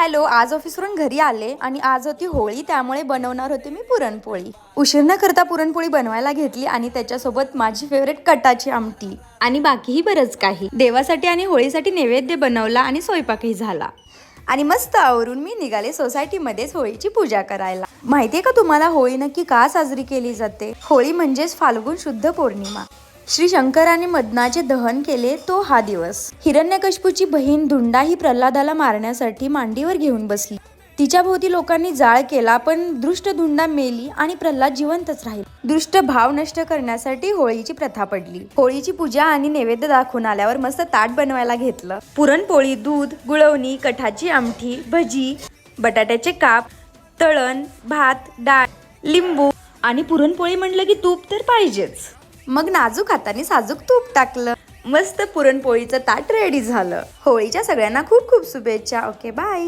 Hello, आज ऑफिसवरून घरी आले आणि आज होती होळी, त्यामुळे बनवणार होते मी पुरणपोळी. उशीर न करता पुरणपोळी बनवायला घेतली आणि त्याच्यासोबत माझी फेवरेट कटाची आमटी आणि बाकीही बरंच काही. देवासाठी आणि होळीसाठी नैवेद्य बनवला आणि स्वयंपाकही झाला आणि मस्त आवरून मी निघाले सोसायटीमध्येच होळीची पूजा करायला. माहितीये का तुम्हाला होळी नक्की का साजरी केली जाते? होळी म्हणजेच फाल्गुन शुद्ध पौर्णिमा. श्री शंकराने मदनाचे दहन केले तो हा दिवस. हिरण्यकशिपूची बहीण धुंडा ही प्रल्हादाला मारण्यासाठी मांडीवर घेऊन बसली. तिच्या भोवती लोकांनी जाळ केला, पण दृष्ट धुंडा मेली आणि प्रल्हाद जिवंतच राहील. दृष्ट भाव नष्ट करण्यासाठी होळीची प्रथा पडली. होळीची पूजा आणि नैवेद्य दाखवून आल्यावर मस्त ताट बनवायला घेतलं. पुरणपोळी, दूध, गुळवणी, कठाची आमटी, भजी, बटाट्याचे काप, तळण, भात, डाळ, लिंबू आणि पुरणपोळी म्हणलं की तूप तर पाहिजेच. मग नाजूक हाताने साजूक तूप टाकलं. मस्त पुरणपोळीचं ताट रेडी झालं. होळीच्या सगळ्यांना खूप खूप शुभेच्छा. Okay, bye.